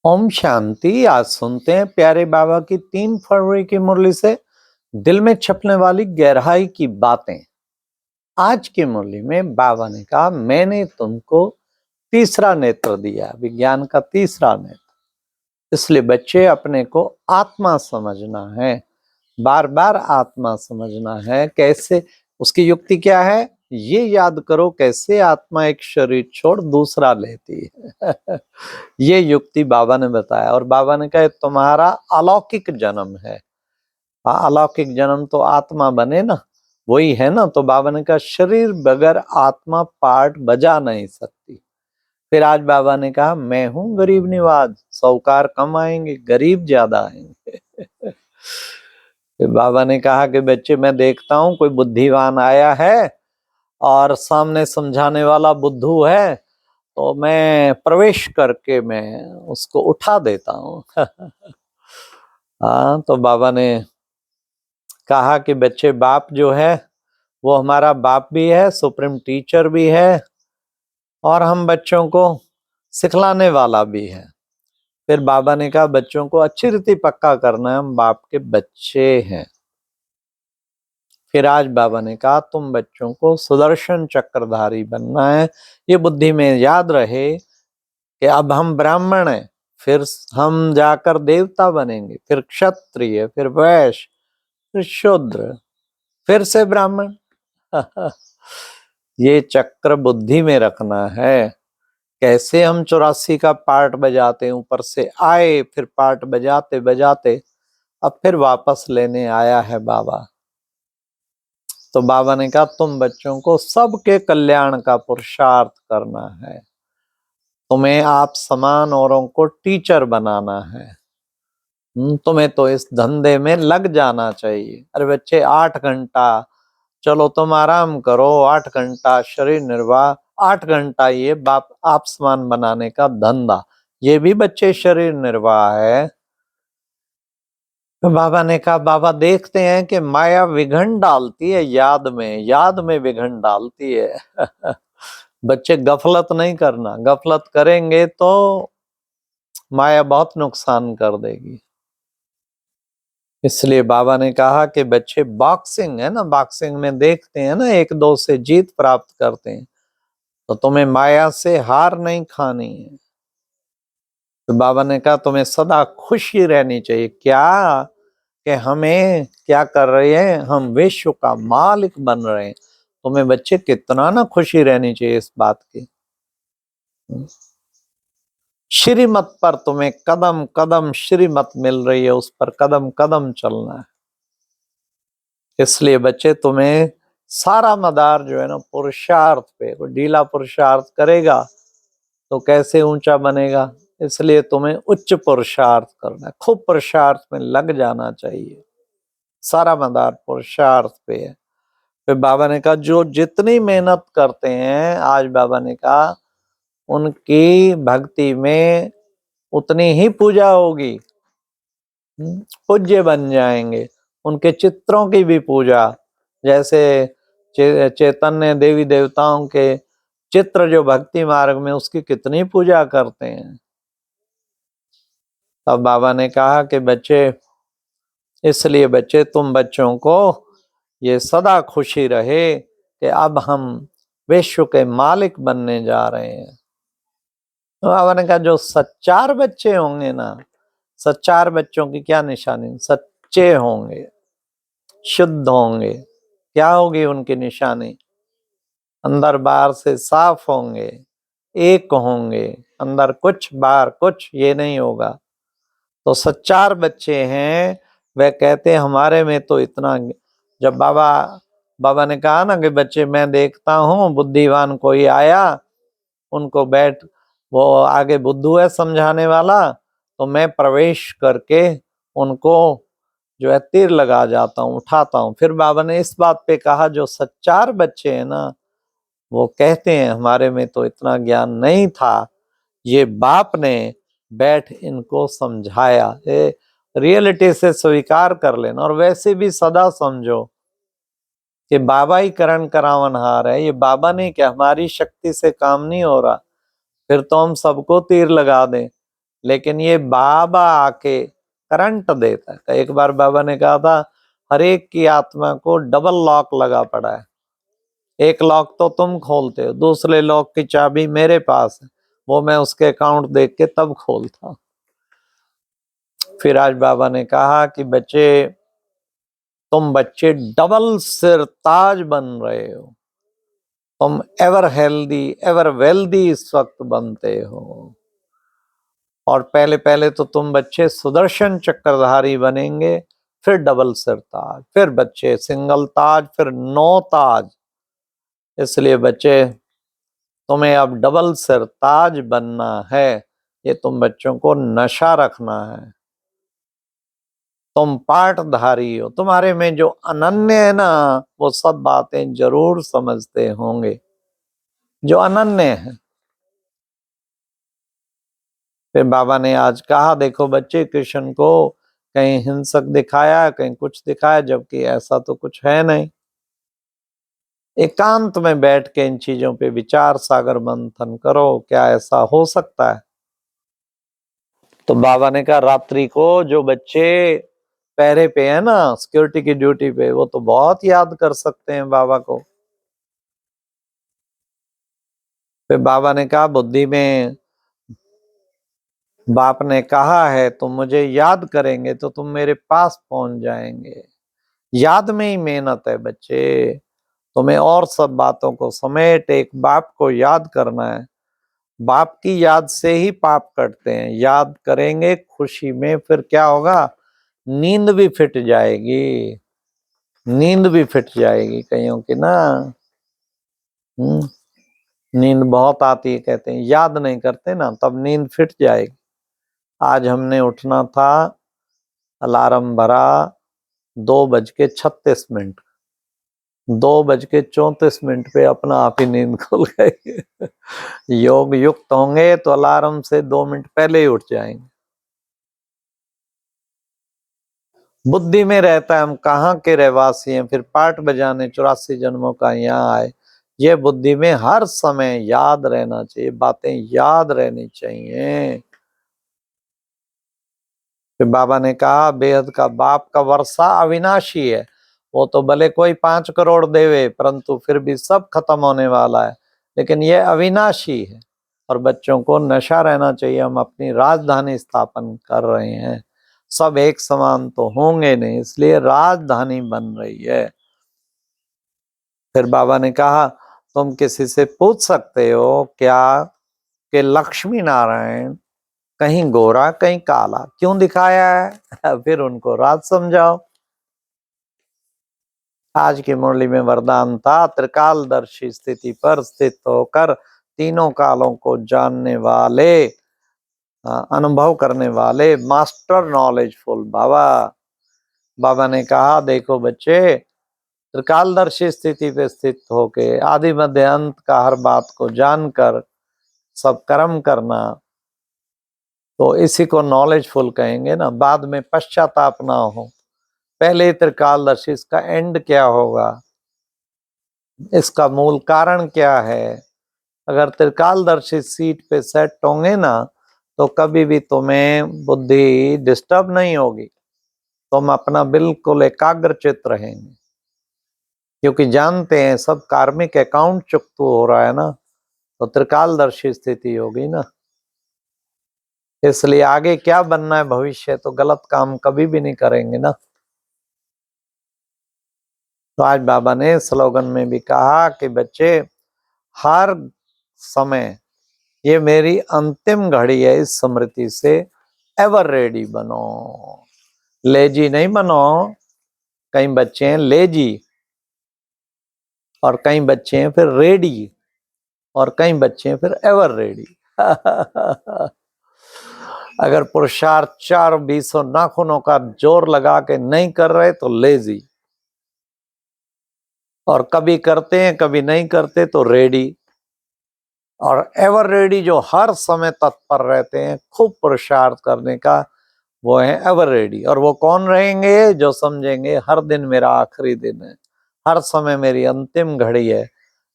ओम शांति। आज सुनते हैं प्यारे बाबा की 3 फरवरी की मुरली से दिल में छपने वाली गहराई की बातें। आज की मुरली में बाबा ने कहा, मैंने तुमको तीसरा नेत्र दिया, विज्ञान का तीसरा नेत्र। इसलिए बच्चे अपने को आत्मा समझना है, बार बार आत्मा समझना है। कैसे? उसकी युक्ति क्या है? ये याद करो कैसे आत्मा एक शरीर छोड़ दूसरा लेती है। ये युक्ति बाबा ने बताया। और बाबा ने कहा तुम्हारा अलौकिक जन्म है। अलौकिक जन्म तो आत्मा बने ना, वही है ना। तो बाबा ने कहा शरीर बगैर आत्मा पार्ट बजा नहीं सकती। फिर आज बाबा ने कहा मैं हूं गरीब निवाज, साहूकार कम आएंगे, गरीब ज्यादा आएंगे। फिर बाबा ने कहा कि बच्चे मैं देखता हूं कोई बुद्धिवान आया है और सामने समझाने वाला बुद्धू है, तो मैं प्रवेश करके मैं उसको उठा देता हूँ। हाँ, तो बाबा ने कहा कि बच्चे बाप जो है वो हमारा बाप भी है, सुप्रीम टीचर भी है, और हम बच्चों को सिखलाने वाला भी है। फिर बाबा ने कहा बच्चों को अच्छी रीति पक्का करना है, हम बाप के बच्चे हैं। फिर आज बाबा ने कहा तुम बच्चों को सुदर्शन चक्रधारी बनना है। ये बुद्धि में याद रहे कि अब हम ब्राह्मण हैं, फिर हम जाकर देवता बनेंगे, फिर क्षत्रिय, फिर वैश्य, फिर शूद्र, फिर से ब्राह्मण। ये चक्र बुद्धि में रखना है। कैसे हम 84 का पार्ट बजाते हैं, ऊपर से आए, फिर पार्ट बजाते बजाते अब फिर वापस लेने आया है बाबा। तो बाबा ने कहा तुम बच्चों को सबके कल्याण का पुरुषार्थ करना है, तुम्हें आप समान औरों को टीचर बनाना है। तुम्हें तो इस धंधे में लग जाना चाहिए। अरे बच्चे 8 घंटा, चलो तुम आराम करो, 8 घंटा शरीर निर्वाह, 8 घंटा ये बाप आप समान बनाने का धंधा, ये भी बच्चे शरीर निर्वाह है। तो बाबा ने कहा बाबा देखते हैं कि माया विघन डालती है, याद में विघन डालती है। बच्चे गफलत नहीं करना, गफलत करेंगे तो माया बहुत नुकसान कर देगी। इसलिए बाबा ने कहा कि बच्चे बॉक्सिंग है ना, बॉक्सिंग में देखते हैं ना एक दो से जीत प्राप्त करते हैं, तो तुम्हें माया से हार नहीं खानी है। तो बाबा ने कहा तुम्हें सदा खुशी रहनी चाहिए। क्या कि हमें क्या कर रहे हैं, हम विश्व का मालिक बन रहे हैं। तुम्हें बच्चे कितना ना खुशी रहनी चाहिए इस बात की। श्रीमत पर तुम्हें कदम कदम श्रीमत मिल रही है, उस पर कदम कदम चलना है। इसलिए बच्चे तुम्हें सारा मदार जो है ना पुरुषार्थ पे, कोई ढीला पुरुषार्थ करेगा तो कैसे ऊंचा बनेगा। इसलिए तुम्हें उच्च पुरुषार्थ करना है, खूब पुरुषार्थ में लग जाना चाहिए। सारा मदार पुरुषार्थ पे है। फिर बाबा ने कहा जो जितनी मेहनत करते हैं, आज बाबा ने कहा उनकी भक्ति में उतनी ही पूजा होगी, पूज्य बन जाएंगे। उनके चित्रों की भी पूजा, जैसे चैतन्य देवी देवताओं के चित्र जो भक्ति मार्ग में, उसकी कितनी पूजा करते हैं। तब बाबा ने कहा कि बच्चे, इसलिए बच्चे तुम बच्चों को ये सदा खुशी रहे कि अब हम विश्व के मालिक बनने जा रहे हैं। तो बाबा ने कहा जो सच्चार बच्चे होंगे ना, सच्चार बच्चों की क्या निशानी, सच्चे होंगे, शुद्ध होंगे। क्या होगी उनकी निशानी? अंदर बाहर से साफ होंगे, एक होंगे, अंदर कुछ बाहर कुछ, ये नहीं होगा। तो सच्चार बच्चे हैं, वे कहते हमारे में तो इतना। जब बाबा ने कहा ना कि बच्चे मैं देखता हूँ बुद्धिवान कोई आया, उनको बैठ, वो आगे बुद्धू है समझाने वाला, तो मैं प्रवेश करके उनको जो है तीर लगा जाता हूँ, उठाता हूँ। फिर बाबा ने इस बात पे कहा जो सच्चार बच्चे हैं ना, वो कहते हैं हमारे में तो इतना ज्ञान नहीं था, ये बाप ने बैठ इनको समझाया। रियलिटी से स्वीकार कर लेना। और वैसे भी सदा समझो कि बाबा ही करण करावनहार है, ये बाबा ने क्या, हमारी शक्ति से काम नहीं हो रहा। फिर तो हम सबको तीर लगा दें, लेकिन ये बाबा आके करंट देता है। तो एक बार बाबा ने कहा था, हर एक की आत्मा को डबल लॉक लगा पड़ा है। एक लॉक तो तुम खोलते हो, दूसरे लॉक की चाबी मेरे पास है, वो मैं उसके अकाउंट देख के तब खोलता। फिर आज बाबा ने कहा कि बच्चे, तुम बच्चे डबल सिर ताज बन रहे हो। तुम एवर हेल्दी, एवर वेल्दी इस वक्त बनते हो। और पहले पहले तो तुम बच्चे सुदर्शन चक्रधारी बनेंगे, फिर डबल सिर ताज, फिर बच्चे सिंगल ताज, फिर 9 ताज। इसलिए बच्चे, तुम्हें अब डबल सिर ताज बनना है। ये तुम बच्चों को नशा रखना है। तुम पाठधारी हो, तुम्हारे में जो अनन्य है ना, वो सब बातें जरूर समझते होंगे जो अनन्य है। फिर बाबा ने आज कहा, देखो बच्चे, कृष्ण को कहीं हिंसक दिखाया, कहीं कुछ दिखाया, जबकि ऐसा तो कुछ है नहीं। एकांत में बैठ के इन चीजों पे विचार सागर मंथन करो, क्या ऐसा हो सकता है? तो बाबा ने कहा, रात्रि को जो बच्चे पहरे पे है ना, सिक्योरिटी की ड्यूटी पे, वो तो बहुत याद कर सकते हैं बाबा को। फिर बाबा ने कहा, बुद्धि में बाप ने कहा है तुम मुझे याद करेंगे तो तुम मेरे पास पहुंच जाएंगे। याद में ही मेहनत है बच्चे। तुम्हें और सब बातों को समेट एक बाप को याद करना है। बाप की याद से ही पाप कटते हैं। याद करेंगे खुशी में, फिर क्या होगा? नींद भी फिट जाएगी। नींद भी फिट जाएगी कईयों की ना। नींद बहुत आती है, कहते हैं याद नहीं करते ना, तब नींद फिट जाएगी। आज हमने उठना था, अलार्म भरा 2:36। 2:34 पे अपना आप ही नींद खुल गई। योग युक्त होंगे तो अलार्म से 2 मिनट पहले ही उठ जाएंगे। बुद्धि में रहता है हम कहाँ के रहवासी हैं, फिर पाठ बजाने 84 जन्मों का यहाँ आए। ये बुद्धि में हर समय याद रहना चाहिए, बातें याद रहनी चाहिए। फिर बाबा ने कहा, बेहद का बाप का वर्षा अविनाशी है। वो तो भले कोई 5 करोड़ देवे, परंतु फिर भी सब खत्म होने वाला है, लेकिन ये अविनाशी है। और बच्चों को नशा रहना चाहिए, हम अपनी राजधानी स्थापन कर रहे हैं। सब एक समान तो होंगे नहीं, इसलिए राजधानी बन रही है। फिर बाबा ने कहा, तुम किसी से पूछ सकते हो क्या कि लक्ष्मी नारायण कहीं गोरा कहीं काला क्यों दिखाया है? फिर उनको राज समझाओ। आज की मुरली में वरदान था, त्रिकालदर्शी स्थिति पर स्थित होकर तीनों कालों को जानने वाले, अनुभव करने वाले, मास्टर नॉलेजफुल बाबा। बाबा ने कहा, देखो बच्चे, त्रिकालदर्शी स्थिति पे स्थित होके आदि मध्य अंत का हर बात को जानकर सब कर्म करना, तो इसी को नॉलेजफुल कहेंगे ना। बाद में पश्चाताप ना हो। पहले त्रिकालदर्शी, इसका एंड क्या होगा, इसका मूल कारण क्या है। अगर त्रिकालदर्शी सीट पे सेट होंगे ना, तो कभी भी तुम्हें बुद्धि डिस्टर्ब नहीं होगी। तुम अपना बिल्कुल एकाग्रचित रहेंगे, क्योंकि जानते हैं सब कार्मिक अकाउंट चुकता हो रहा है ना, तो त्रिकालदर्शी स्थिति होगी ना। इसलिए आगे क्या बनना है भविष्य, तो गलत काम कभी भी नहीं करेंगे ना। तो आज बाबा ने स्लोगन में भी कहा कि बच्चे, हर समय ये मेरी अंतिम घड़ी है, इस स्मृति से एवर रेडी बनो। लेजी नहीं बनो। कई बच्चे हैं लेजी, और कई बच्चे हैं फिर रेडी, और कई बच्चे हैं फिर एवर रेडी। अगर पुरुषार्थ 4 नाखूनों का जोर लगा के नहीं कर रहे तो लेजी, और कभी करते हैं कभी नहीं करते तो रेडी, और एवर रेडी जो हर समय तत्पर रहते हैं खूब पुरुषार्थ करने का, वो है एवर रेडी। और वो कौन रहेंगे? जो समझेंगे हर दिन मेरा आखिरी दिन है, हर समय मेरी अंतिम घड़ी है।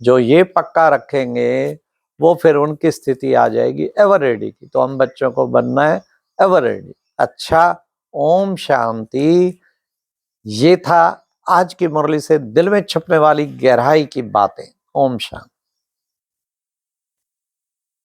जो ये पक्का रखेंगे वो फिर उनकी स्थिति आ जाएगी एवर रेडी की। तो हम बच्चों को बनना है एवर रेडी। अच्छा, ओम शांति। ये था आज की मुरली से दिल में छुपने वाली गहराई की बातें। ओम शांति।